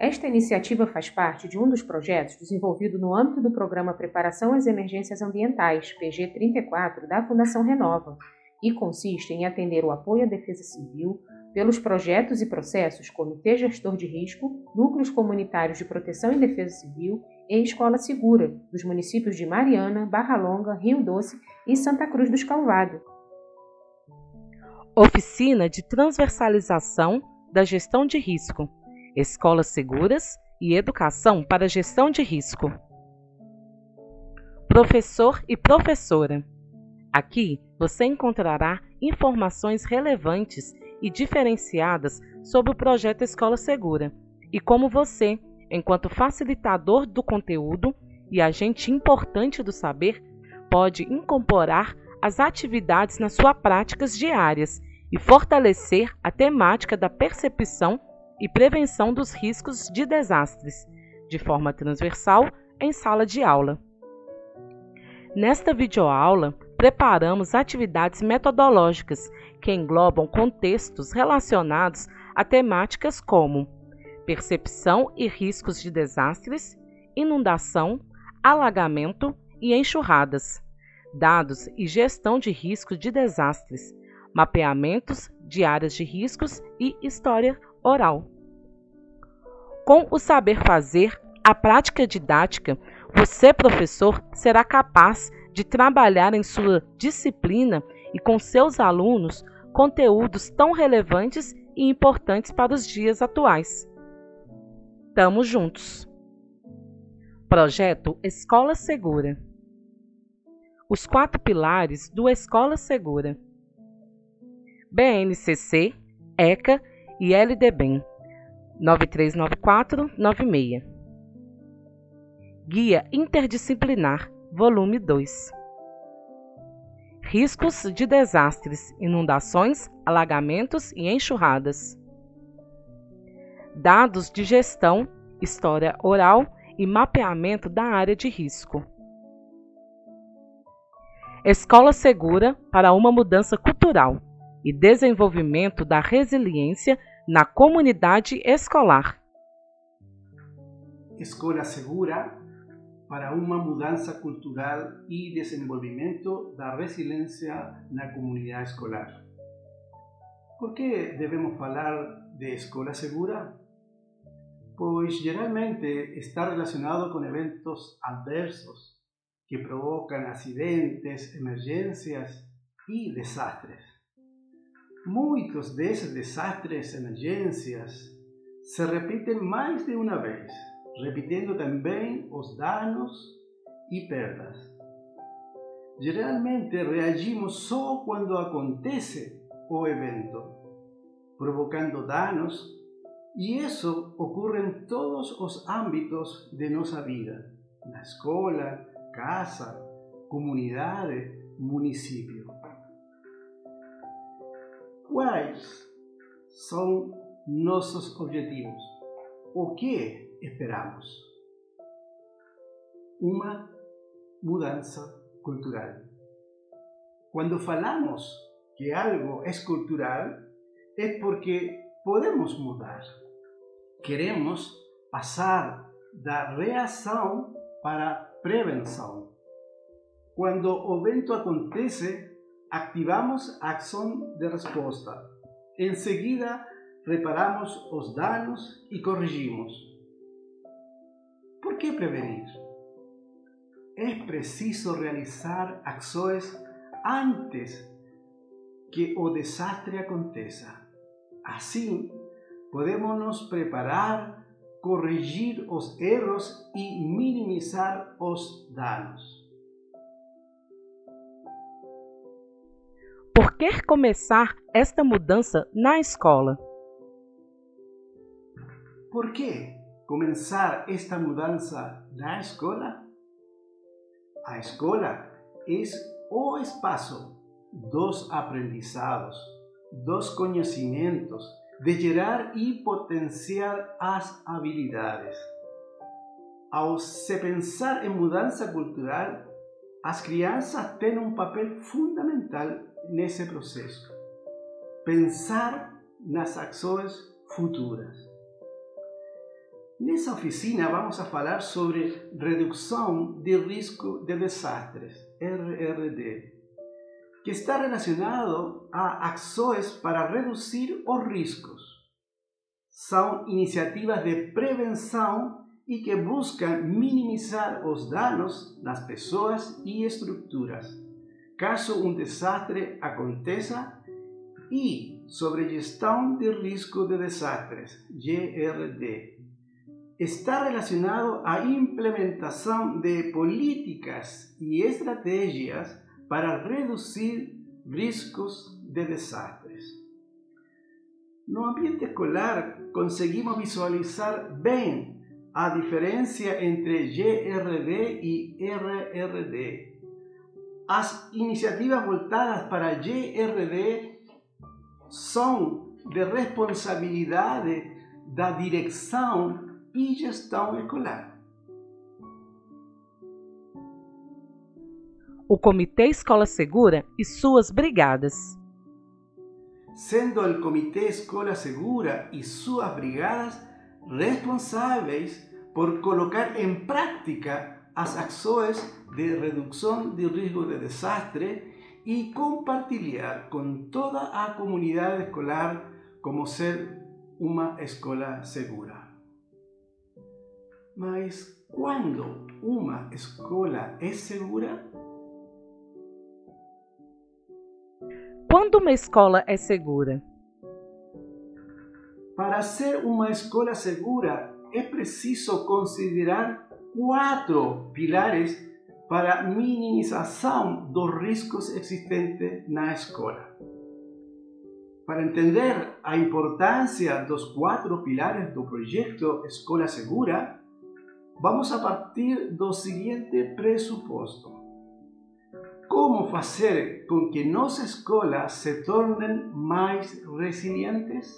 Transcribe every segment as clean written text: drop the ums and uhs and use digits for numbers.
Esta iniciativa faz parte de um dos projetos desenvolvido no âmbito do Programa Preparação às Emergências Ambientais, PG34, da Fundação Renova, e consiste em atender o apoio à defesa civil pelos projetos e processos Comitê Gestor de Risco, Núcleos Comunitários de Proteção e Defesa Civil e Escola Segura, dos municípios de Mariana, Barra Longa, Rio Doce e Santa Cruz dos Calvados. Oficina de transversalização da gestão de risco, escolas seguras e educação para gestão de risco. Professor e professora. Aqui você encontrará informações relevantes e diferenciadas sobre o projeto Escola Segura e como você, enquanto facilitador do conteúdo e agente importante do saber, pode incorporar as atividades nas suas práticas diárias e fortalecer a temática da percepção e prevenção dos riscos de desastres, de forma transversal em sala de aula. Nesta videoaula, preparamos atividades metodológicas que englobam contextos relacionados a temáticas como percepção e riscos de desastres, inundação, alagamento e enxurradas, dados e gestão de riscos de desastres, mapeamentos de áreas de riscos e história oral. Com o saber fazer, a prática didática, você, professor, será capaz de trabalhar em sua disciplina e com seus alunos conteúdos tão relevantes e importantes para os dias atuais. Tamo juntos! Projeto Escola Segura. Os 4 pilares do Escola Segura: BNCC, ECA e LDBEM 939496. Guia Interdisciplinar, volume 2. Riscos de desastres, inundações, alagamentos e enxurradas. Dados de gestão, história oral e mapeamento da área de risco. Escola Segura para uma mudança cultural e desenvolvimento da resiliência na comunidade escolar. Escola Segura para uma mudança cultural e desenvolvimento da resiliência na comunidade escolar. Por que devemos falar de escola segura? Pois geralmente está relacionado com eventos adversos que provocam acidentes, emergências e desastres. Muitos desses desastres e emergências se repetem mais de uma vez, repetindo também os danos e perdas. Geralmente reagimos só quando acontece o evento, provocando danos, e isso ocorre em todos os âmbitos de nossa vida, na escola, casa, comunidade, município. Quais são nossos objetivos? O que esperamos? Uma mudança cultural. Quando falamos que algo é cultural, é porque podemos mudar. Queremos passar da reação para a prevenção. Quando o evento acontece, ativamos a ação de resposta. Em seguida, reparamos os danos e corrigimos. Por que prevenir? É preciso realizar ações antes que o desastre aconteça. Assim, podemos nos preparar, corrigir os erros e minimizar os danos. Por que começar esta mudança na escola? Por que começar esta mudança na escola? A escola é o espaço dos aprendizados, dos conhecimentos, de gerar e potenciar as habilidades. Ao se pensar em mudança cultural, as crianças têm um papel fundamental nesse processo. Pensar nas ações futuras. Nessa oficina vamos a falar sobre redução de risco de desastres, RRD, que está relacionado a ações para reduzir os riscos. São iniciativas de prevenção e que buscam minimizar os danos nas pessoas e estruturas, caso um desastre aconteça, e sobre gestão de risco de desastres, GRD. Está relacionado à implementação de políticas e estratégias para reduzir riscos de desastres. No ambiente escolar, conseguimos visualizar bem a diferença entre GRD e RRD. As iniciativas voltadas para GRD são de responsabilidade da direção e gestão escolar. O Comitê Escola Segura e suas brigadas. Sendo o Comitê Escola Segura e suas brigadas responsáveis por colocar em prática as ações de redução de risco de desastre e compartilhar com toda a comunidade escolar como ser uma escola segura. Mas quando uma escola é segura? Quando uma escola é segura? Para ser uma escola segura, é preciso considerar 4 pilares para a minimização dos riscos existentes na escola. Para entender a importância dos 4 pilares do projeto Escola Segura, vamos a partir do seguinte pressuposto: como fazer com que nossas escolas se tornem mais resilientes?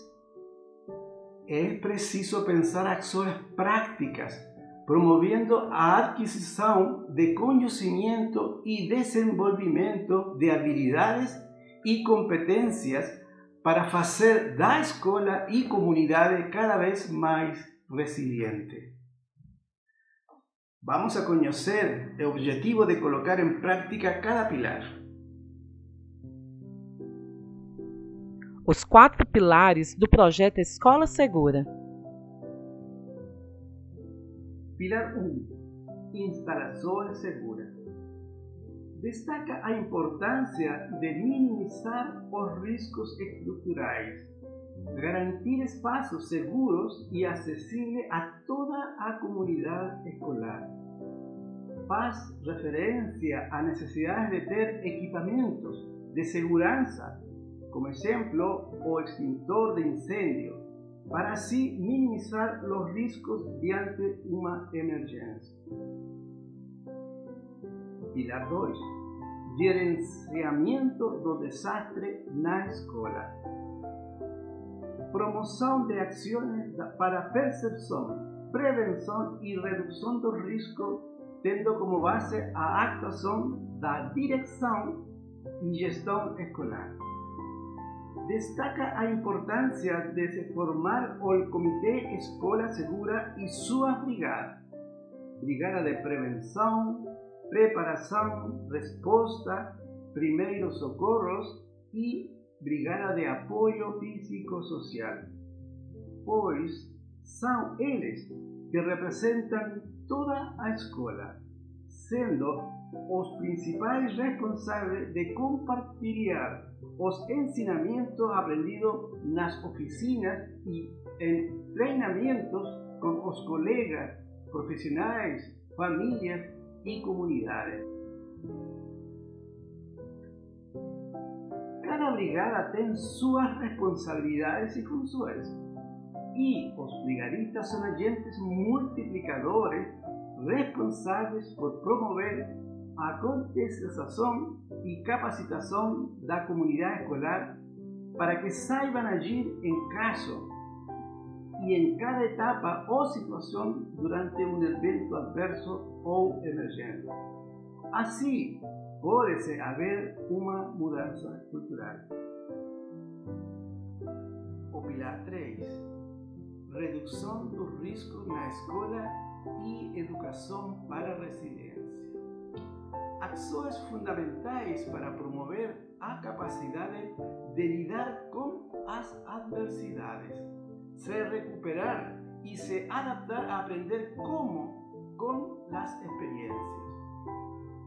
É preciso pensar ações práticas, promovendo a adquisição de conhecimento e desenvolvimento de habilidades e competências para fazer da escola e comunidade cada vez mais resiliente. Vamos a conhecer o objetivo de colocar em prática cada pilar. Os 4 pilares do projeto Escola Segura. Pilar 1. Instalações seguras. Destaca a importância de minimizar os riscos estruturais, garantir espaços seguros e acessíveis a toda a comunidade escolar. Faz referência à necessidade de ter equipamentos de segurança, como exemplo, o extintor de incêndio, para assim minimizar os riscos diante uma emergência. Pilar 2. Gerenciamento do desastre na escola. Promoção de ações para percepção, prevenção e redução do risco, tendo como base a actuação da direção e gestão escolar. Destaca a importância de se formar o Comitê Escola Segura e sua brigada. Brigada de prevenção, preparação, resposta, primeiros socorros e brigada de apoio físico-social, pois são eles que representam toda a escola, sendo os principais responsáveis de compartilhar os ensinamentos aprendidos nas oficinas e em treinamentos com os colegas, profissionais, famílias e comunidades. Cada brigada tem suas responsabilidades e funções, e os brigadistas são agentes multiplicadores responsáveis por promover a conscientização e capacitação da comunidade escolar para que saibam agir em caso e em cada etapa ou situação durante um evento adverso ou emergente. Assim, pode-se haver uma mudança cultural. O pilar 3. redução do risco na escola e educação para a resiliência. Ações fundamentais para promover a capacidade de lidar com as adversidades, se recuperar y se adaptar a aprender cómo con las experiencias.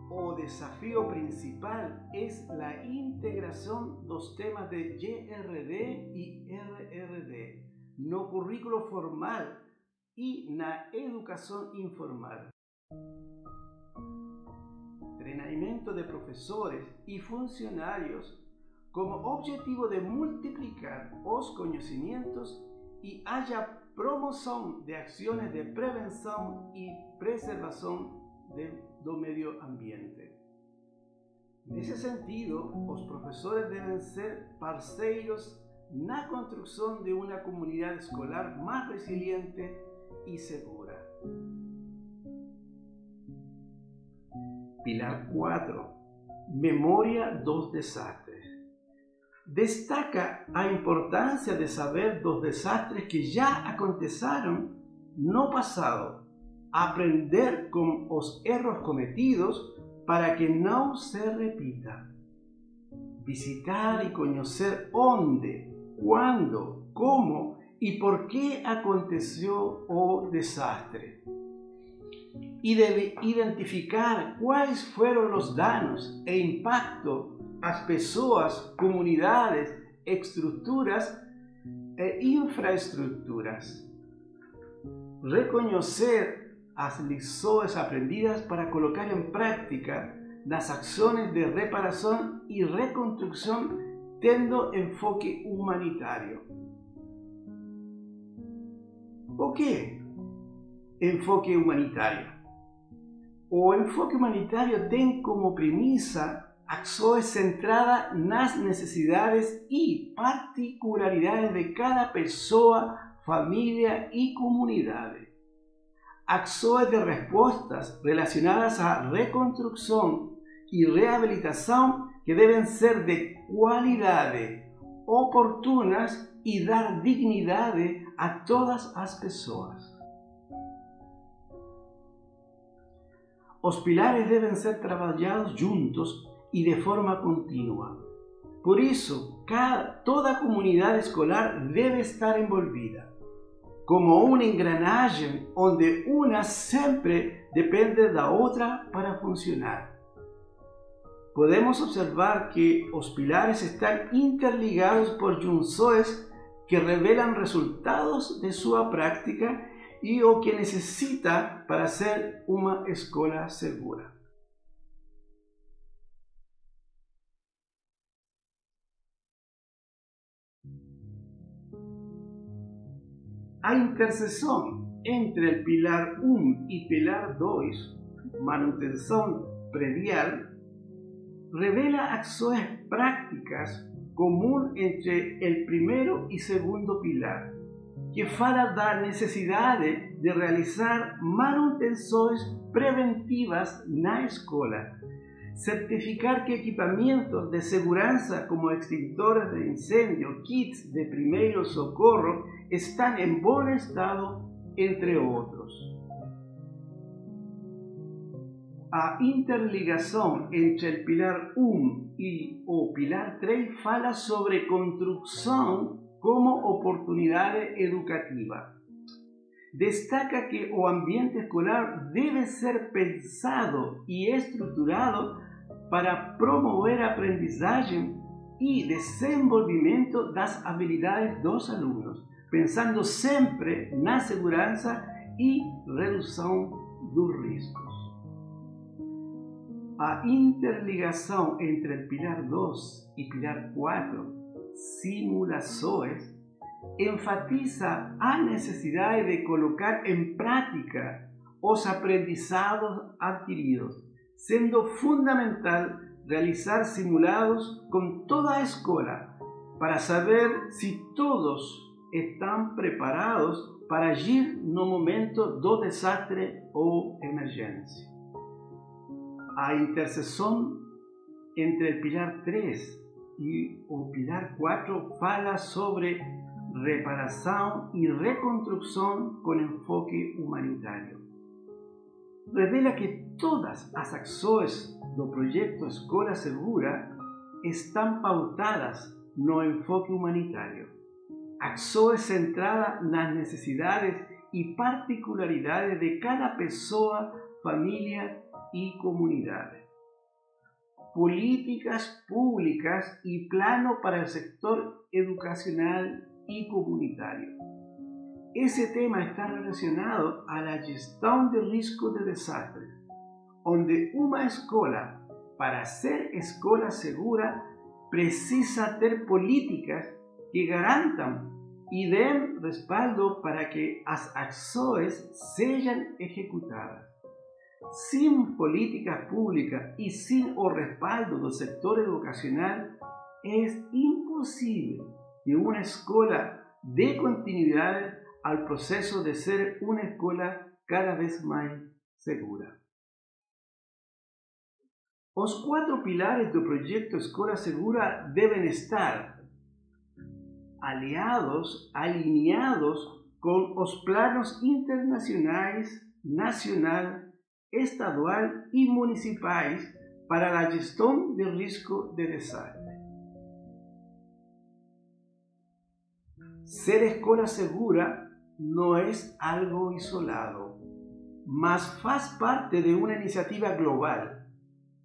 O desafío principal es la integración dos temas de GRD y RRD no currículo formal y na educación informal. Treinamento de profesores y funcionarios como objetivo de multiplicar os conocimientos y haya promoção de ações de prevenção e preservação do meio ambiente. Nesse sentido, os professores devem ser parceiros na construção de uma comunidade escolar mais resiliente e segura. Pilar 4. Memória dos desastres. Destaca a importância de saber dos desastres que já aconteceram no passado, aprender com os erros cometidos para que não se repita. Visitar e conhecer onde, quando, como e por que aconteceu o desastre. E deve identificar quais foram os danos e impacto às pessoas, comunidades, estruturas e infraestruturas. Reconhecer as lições aprendidas para colocar em prática nas ações de reparação e reconstrução, tendo enfoque humanitário. O que é enfoque humanitário? O enfoque humanitário tem como premissa ações centradas nas necessidades e particularidades de cada pessoa, família e comunidade. Ações de respostas relacionadas à reconstrução e reabilitação que devem ser de qualidade, oportunas e dar dignidade a todas as pessoas. Os pilares devem ser trabalhados juntos e de forma contínua. Por isso, toda a comunidade escolar deve estar envolvida, como uma engrenagem onde uma sempre depende da outra para funcionar. Podemos observar que os pilares estão interligados por junções que revelam resultados de sua prática e o que necessita para ser uma escola segura. A interseção entre o pilar 1 e pilar 2, manutenção predial, revela ações práticas comuns entre o primeiro e segundo pilar, que fala da necessidade de realizar manutenções preventivas na escola, certificar que equipamentos de segurança como extintores de incêndio, kits de primeiro socorro estão em bom estado, entre outros. A interligação entre o pilar 1 e o pilar 3 fala sobre construção como oportunidade educativa. Destaca que o ambiente escolar deve ser pensado e estruturado para promover a aprendizagem e desenvolvimento das habilidades dos alunos, pensando sempre na segurança e redução dos riscos. A interligação entre o pilar 2 e pilar 4, simulações, enfatiza a necessidade de colocar em prática os aprendizados adquiridos, sendo fundamental realizar simulados com toda a escola para saber se todos estão preparados para agir no momento do desastre ou emergência. A interseção entre o pilar 3 e o pilar 4 fala sobre reparação e reconstrução com enfoque humanitário. Revela que todas as ações do projeto Escola Segura estão pautadas no enfoque humanitário. Ações centradas nas necessidades e particularidades de cada pessoa, família e comunidade. Políticas públicas y plano para el sector educacional y comunitario. Ese tema está relacionado a la gestión de riesgo de desastres, donde una escuela, para ser escuela segura, precisa tener políticas que garantan y den respaldo para que las acciones sean ejecutadas. Sin políticas públicas y sin el respaldo del sector educacional, es imposible que una escuela dé continuidad al proceso de ser una escuela cada vez más segura. Los 4 pilares del proyecto Escola Segura deben estar alineados con los planos internacionales, nacional, estadual y municipales para la gestión del riesgo de desastre. Ser escuela segura no es algo isolado, mas faz parte de una iniciativa global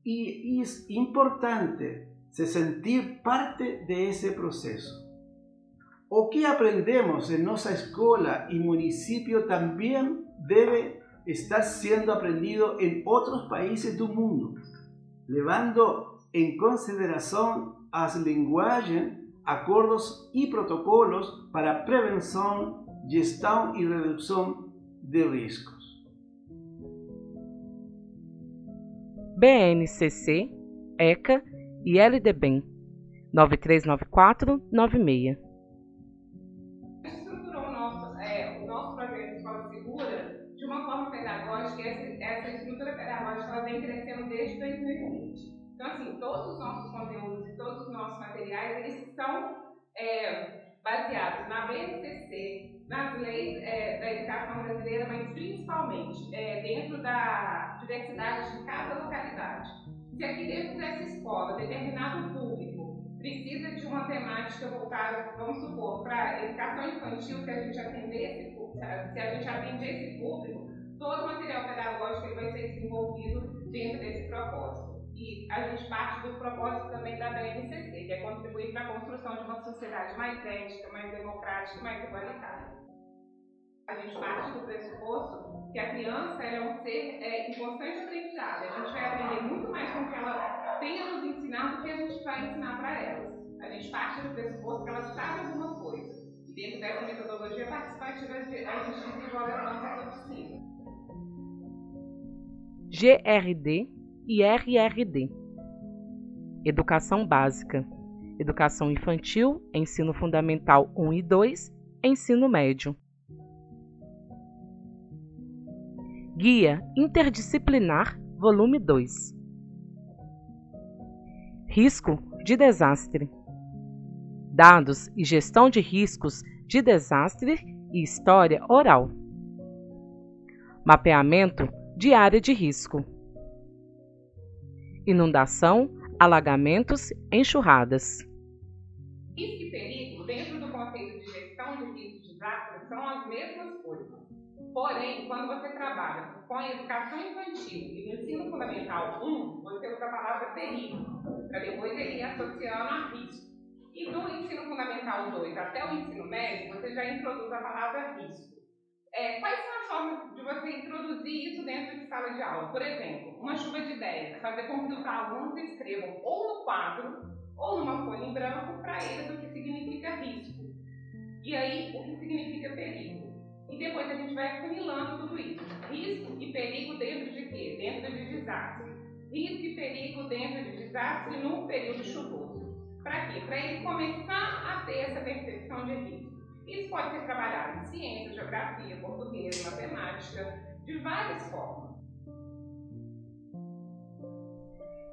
y es importante se sentir parte de ese proceso. O que aprendemos en nuestra escuela y municipio también debe estar siendo aprendido en otros países del mundo, llevando en consideración las lenguajes, acuerdos y protocolos para prevención, gestión y reducción de riesgos. BNCC, ECA e LDBEM 939496. Estruturou o nosso projeto Escola Segura de uma forma pedagógica. Essa estrutura pedagógica ela vem crescendo desde 2020. Então, assim, todos os nossos conteúdos e todos os nossos materiais, eles são baseados na BNCC, nas leis da educação brasileira, mas principalmente dentro da diversidade de cada localidade. Se aqui dentro dessa escola, determinado público precisa de uma temática voltada, vamos supor, para a educação infantil, se a gente atender esse público, todo o material pedagógico ele vai ser desenvolvido dentro desse propósito. E a gente parte do propósito também da BNCC, que é contribuir para a construção de uma sociedade mais ética, mais democrática e mais igualitária. A gente parte do pressuposto que a criança ela é um ser em constante aprendizado. A gente vai aprender muito mais com o que ela tem a nos ensinar do que a gente vai ensinar para elas. A gente parte do pressuposto que ela sabe alguma coisa. E dentro dessa metodologia participativa, a gente desenvolve as nossas oficinas. GRD e RRD. Educação básica, educação infantil, ensino fundamental 1 e 2, ensino médio. Guia Interdisciplinar, volume 2. Risco de desastre. Dados e gestão de riscos de desastre e história oral. Mapeamento de área de risco. Inundação, alagamentos, enxurradas. Risco e perigo, dentro do conceito de gestão de risco de desastre, são as mesmas coisas. Porém, quando você trabalha com a educação infantil e o ensino fundamental 1, você usa a palavra perigo, para depois ele ir associando a risco. E do ensino fundamental 2 até o ensino médio, você já introduz a palavra risco. Quais são as formas de você introduzir isso dentro de sala de aula? Por exemplo, uma chuva de ideias, fazer com que os alunos escrevam ou no quadro ou numa folha em branco para eles o que significa risco. E aí, o que significa perigo. E depois a gente vai afunilando tudo isso. Risco e perigo dentro de quê? Dentro de desastre. Risco e perigo dentro de desastre no período chuvoso. Para quê? Para ele começar a ter essa percepção de risco. Isso pode ser trabalhado em ciência, geografia, português, matemática, de várias formas.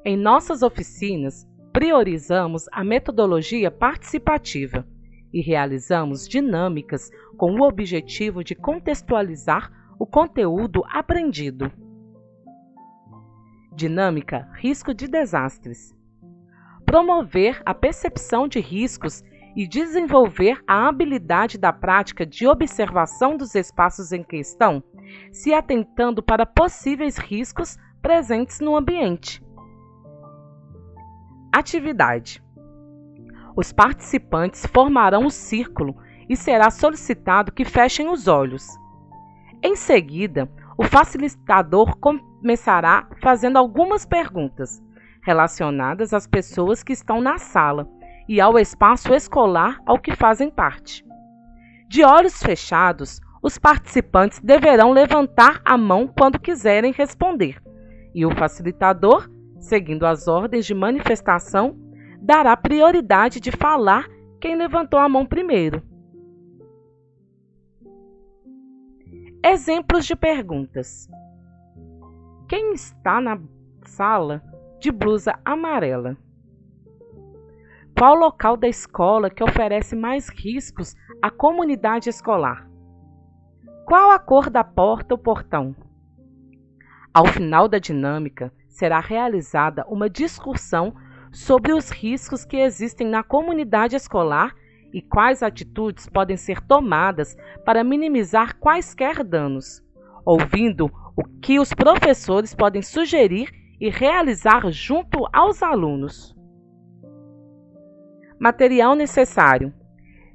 Em nossas oficinas, priorizamos a metodologia participativa, e realizamos dinâmicas com o objetivo de contextualizar o conteúdo aprendido. Dinâmica Risco de Desastres. Promover a percepção de riscos e desenvolver a habilidade da prática de observação dos espaços em questão, se atentando para possíveis riscos presentes no ambiente. Atividade. Os participantes formarão um círculo e será solicitado que fechem os olhos. Em seguida, o facilitador começará fazendo algumas perguntas relacionadas às pessoas que estão na sala e ao espaço escolar ao que fazem parte. De olhos fechados, os participantes deverão levantar a mão quando quiserem responder, e o facilitador, seguindo as ordens de manifestação, dará prioridade de falar quem levantou a mão primeiro. Exemplos de perguntas. Quem está na sala de blusa amarela? Qual o local da escola que oferece mais riscos à comunidade escolar? Qual a cor da porta ou portão? Ao final da dinâmica, será realizada uma discussão sobre os riscos que existem na comunidade escolar e quais atitudes podem ser tomadas para minimizar quaisquer danos, ouvindo o que os professores podem sugerir e realizar junto aos alunos. Material necessário.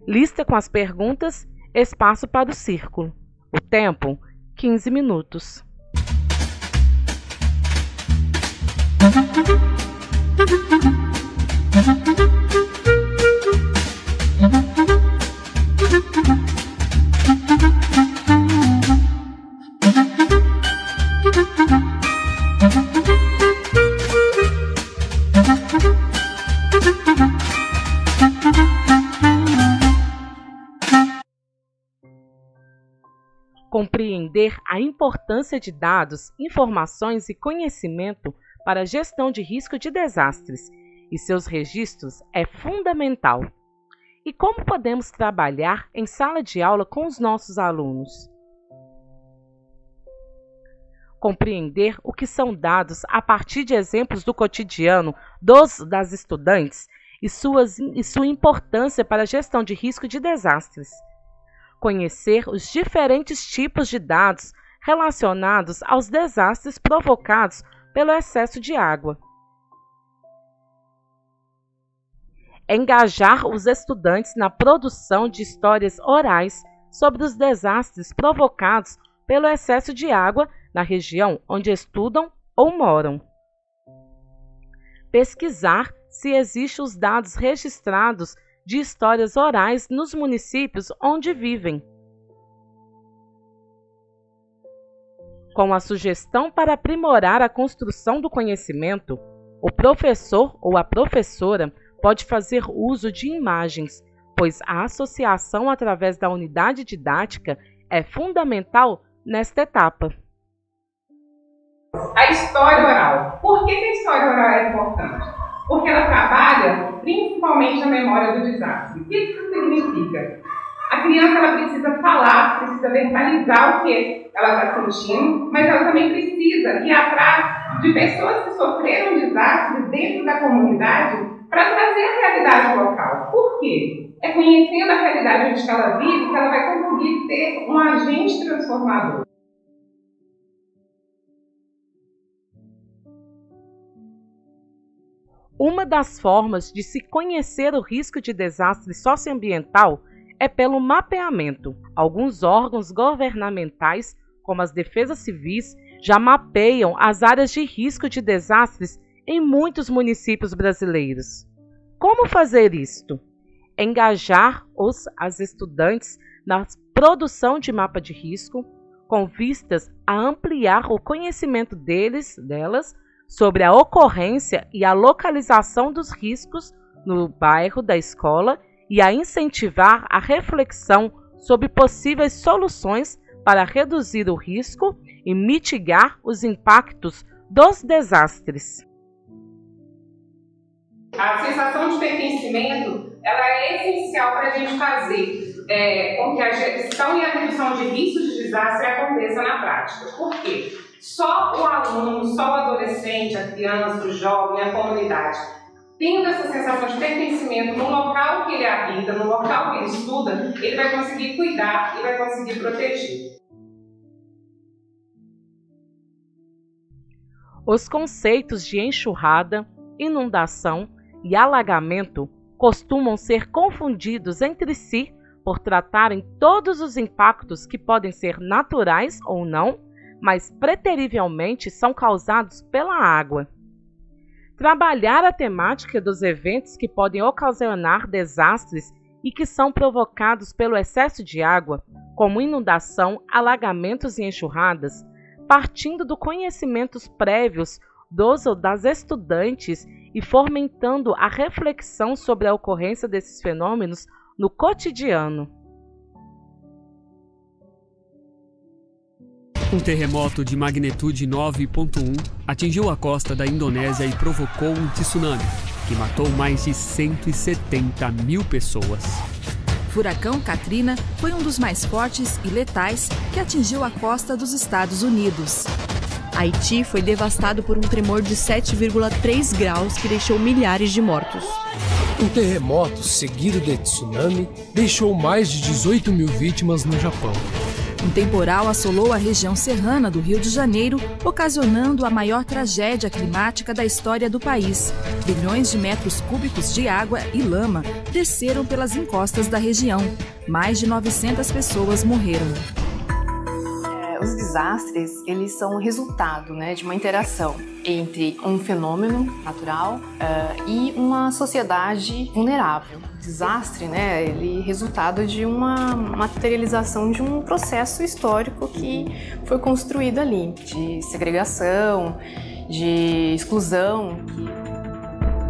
Lista com as perguntas, espaço para o círculo. O tempo, 15 minutos. Compreender a importância de dados, informações e conhecimento para a gestão de risco de desastres e seus registros é fundamental. E como podemos trabalhar em sala de aula com os nossos alunos? Compreender o que são dados a partir de exemplos do cotidiano das estudantes e sua importância para a gestão de risco de desastres. Conhecer os diferentes tipos de dados relacionados aos desastres provocados pelo excesso de água. Engajar os estudantes na produção de histórias orais sobre os desastres provocados pelo excesso de água na região onde estudam ou moram. Pesquisar se existem os dados registrados de histórias orais nos municípios onde vivem. Com a sugestão para aprimorar a construção do conhecimento, o professor ou a professora pode fazer uso de imagens, pois a associação através da unidade didática é fundamental nesta etapa. A história oral. Por que a história oral é importante? Porque ela trabalha principalmente a memória do desastre. O que isso significa? A criança ela precisa falar, precisa verbalizar o que ela está sentindo, mas ela também precisa ir atrás de pessoas que sofreram desastres dentro da comunidade para trazer a realidade local. Por quê? É conhecendo a realidade onde ela vive que ela vai conseguir ser um agente transformador. Uma das formas de se conhecer o risco de desastre socioambiental é pelo mapeamento. Alguns órgãos governamentais, como as defesas civis, já mapeiam as áreas de risco de desastres em muitos municípios brasileiros. Como fazer isto? Engajar as estudantes na produção de mapa de risco, com vistas a ampliar o conhecimento delas sobre a ocorrência e a localização dos riscos no bairro da escola e a incentivar a reflexão sobre possíveis soluções para reduzir o risco e mitigar os impactos dos desastres. A sensação de pertencimento ela é essencial para a gente fazer com que a gestão e a redução de riscos de desastre aconteça na prática. Por quê? Só o aluno, só o adolescente, a criança, o jovem, a comunidade, tendo essa sensação de pertencimento no local que ele habita, no local que ele estuda, ele vai conseguir cuidar e vai conseguir proteger. Os conceitos de enxurrada, inundação e alagamento costumam ser confundidos entre si por tratarem todos os impactos que podem ser naturais ou não, mas preterivelmente são causados pela água. Trabalhar a temática dos eventos que podem ocasionar desastres e que são provocados pelo excesso de água, como inundação, alagamentos e enxurradas, partindo do conhecimentos prévios dos ou das estudantes e fomentando a reflexão sobre a ocorrência desses fenômenos no cotidiano. Um terremoto de magnitude 9.1 atingiu a costa da Indonésia e provocou um tsunami, que matou mais de 170 mil pessoas. Furacão Katrina foi um dos mais fortes e letais que atingiu a costa dos Estados Unidos. Haiti foi devastado por um tremor de 7,3 graus que deixou milhares de mortos. Um terremoto seguido de tsunami deixou mais de 18 mil vítimas no Japão. Um temporal assolou a região serrana do Rio de Janeiro, ocasionando a maior tragédia climática da história do país. Bilhões de metros cúbicos de água e lama desceram pelas encostas da região. Mais de 900 pessoas morreram. Os desastres, eles são resultado, de uma interação entre um fenômeno natural e uma sociedade vulnerável. O desastre, ele é resultado de uma materialização de um processo histórico que foi construído ali, de segregação, de exclusão.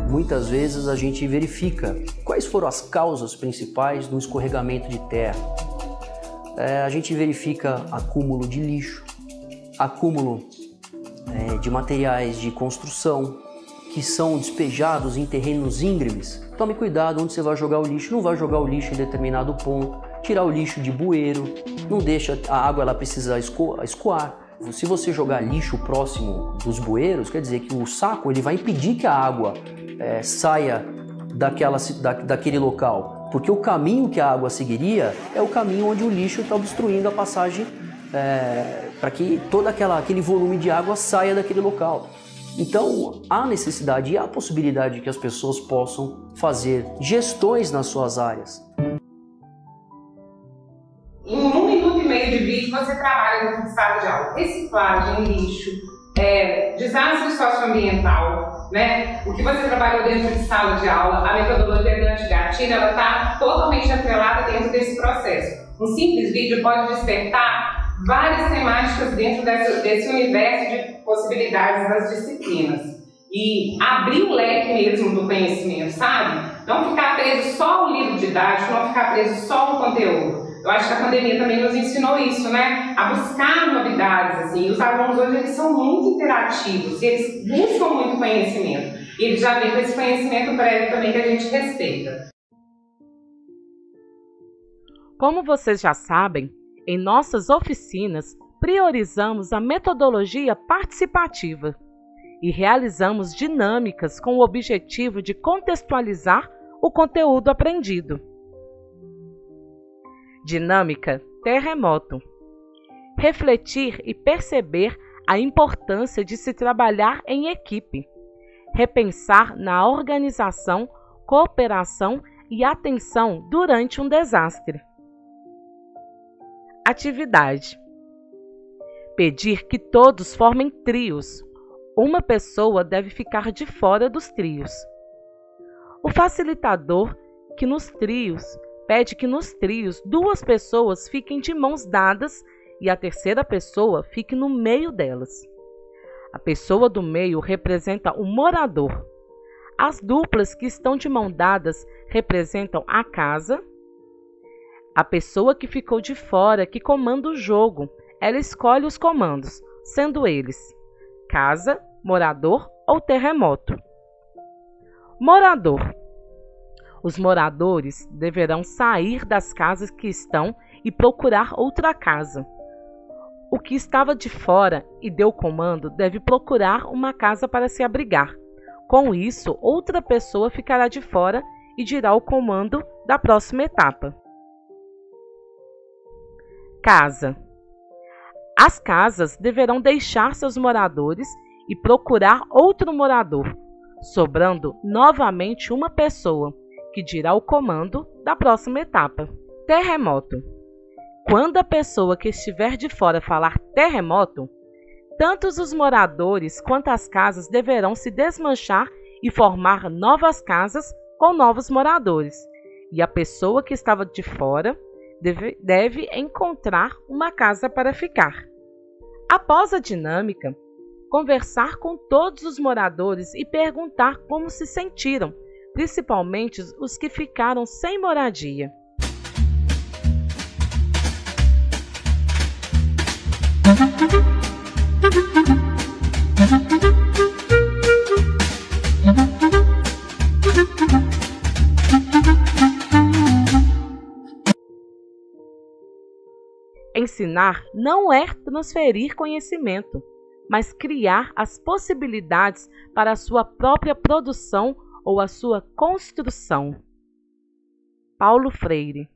Muitas vezes a gente verifica quais foram as causas principais do escorregamento de terra. A gente verifica acúmulo de lixo, acúmulo de materiais de construção que são despejados em terrenos íngremes. Tome cuidado onde você vai jogar o lixo, não vai jogar o lixo em determinado ponto, tirar o lixo de bueiro, não deixa a água, ela precisa escoar. Se você jogar lixo próximo dos bueiros, quer dizer que o saco ele vai impedir que a água saia daquele local. Porque o caminho que a água seguiria é o caminho onde o lixo está obstruindo a passagem para que todo aquele volume de água saia daquele local. Então, há necessidade e há possibilidade de que as pessoas possam fazer gestões nas suas áreas. Em 1 minuto e meio de vídeo, você trabalha no sala de aula. Reciclagem, lixo, desastre socioambiental, o que você trabalhou dentro de sala de aula, a metodologia grande gatilho, ela está totalmente atrelada dentro desse processo. Um simples vídeo pode despertar várias temáticas dentro desse universo de possibilidades das disciplinas e abrir o leque mesmo do conhecimento, sabe? Não ficar preso só ao livro didático, não ficar preso só ao conteúdo. Eu acho que a pandemia também nos ensinou isso, a buscar novidades, assim. Os alunos hoje, eles são muito interativos, eles buscam muito conhecimento. E eles já vêm com esse conhecimento prévio também que a gente respeita. Como vocês já sabem, em nossas oficinas, priorizamos a metodologia participativa e realizamos dinâmicas com o objetivo de contextualizar o conteúdo aprendido. Dinâmica terremoto. Refletir e perceber a importância de se trabalhar em equipe. Repensar na organização, cooperação e atenção durante um desastre. Atividade. Pedir que todos formem trios. Uma pessoa deve ficar de fora dos trios. O facilitador pede que nos trios 2 pessoas fiquem de mãos dadas e a terceira pessoa fique no meio delas. A pessoa do meio representa o morador. As duplas que estão de mão dadas representam a casa. A pessoa que ficou de fora, que comanda o jogo, ela escolhe os comandos, sendo eles casa, morador ou terremoto. Morador. Os moradores deverão sair das casas que estão e procurar outra casa. O que estava de fora e deu comando deve procurar uma casa para se abrigar. Com isso, outra pessoa ficará de fora e dirá o comando da próxima etapa. Casa. As casas deverão deixar seus moradores e procurar outro morador, sobrando novamente uma pessoa, que dirá o comando da próxima etapa. Terremoto. Quando a pessoa que estiver de fora falar terremoto, tanto os moradores quanto as casas deverão se desmanchar e formar novas casas com novos moradores. E a pessoa que estava de fora deve encontrar uma casa para ficar. Após a dinâmica, conversar com todos os moradores e perguntar como se sentiram, principalmente os que ficaram sem moradia. Ensinar não é transferir conhecimento, mas criar as possibilidades para a sua própria produção ou a sua construção. Paulo Freire.